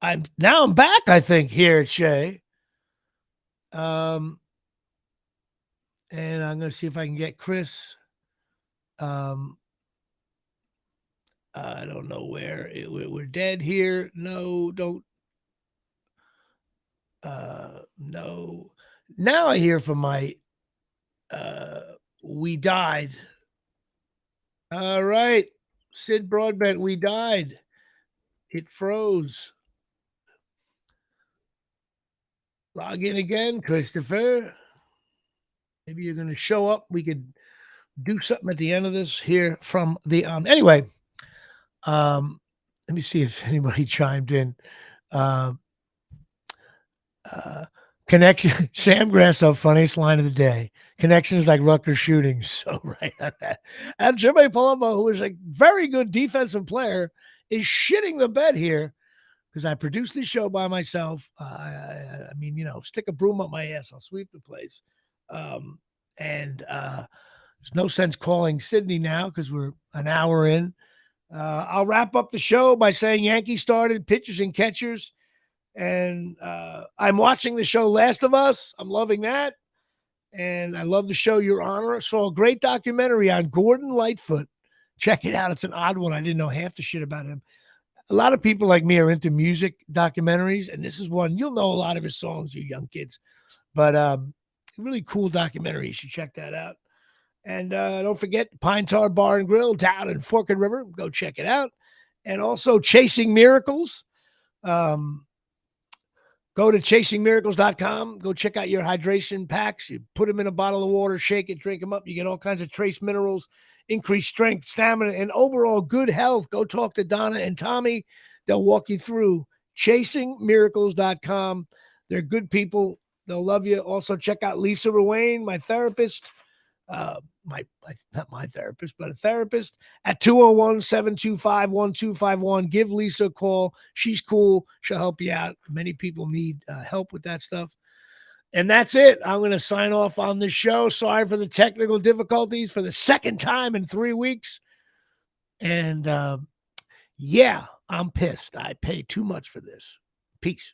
I'm back, I think, here at Shay. And I'm gonna see if I can get Chris. Um I don't know where we're dead here. No, don't no. Now I hear from my we died. All right. Sid Broadbent, we died. It froze. Log in again, Christopher. Maybe you're gonna show up. We could do something at the end of this here from the anyway. Let me see if anybody chimed in. Uh, Connection, Sam Grasso, funniest line of the day. Connection is like Rutgers shootings. So right on that. And Jimmy Palumbo, who is a very good defensive player, is shitting the bed here because I produced this show by myself. I mean, stick a broom up my ass, I'll sweep the place. And there's no sense calling Sydney now because we're an hour in. I'll wrap up the show by saying Yankees started pitchers and catchers. And I'm watching the show Last of Us. I'm loving that. And I love the show Your Honor. I saw a great documentary on Gordon Lightfoot. Check it out. It's an odd one. I didn't know half the shit about him. A lot of people like me are into music documentaries, and this is one. You'll know a lot of his songs, you young kids. But really cool documentary. You should check that out. And don't forget Pine Tar Bar and Grill down in Forked River. Go check it out. And also Chasing Miracles. Go to chasingmiracles.com. Go check out your hydration packs. You put them in a bottle of water, shake it, drink them up. You get all kinds of trace minerals, increased strength, stamina, and overall good health. Go talk to Donna and Tommy. They'll walk you through chasingmiracles.com. They're good people. They'll love you. Also, check out Lisa Ruane, my therapist. Not my therapist, but a therapist at 201-725-1251. Give Lisa a call. She's cool. She'll help you out. Many people need help with that stuff. And that's it. I'm going to sign off on this show. Sorry for the technical difficulties for the second time in 3 weeks. And yeah, I'm pissed. I paid too much for this. Peace.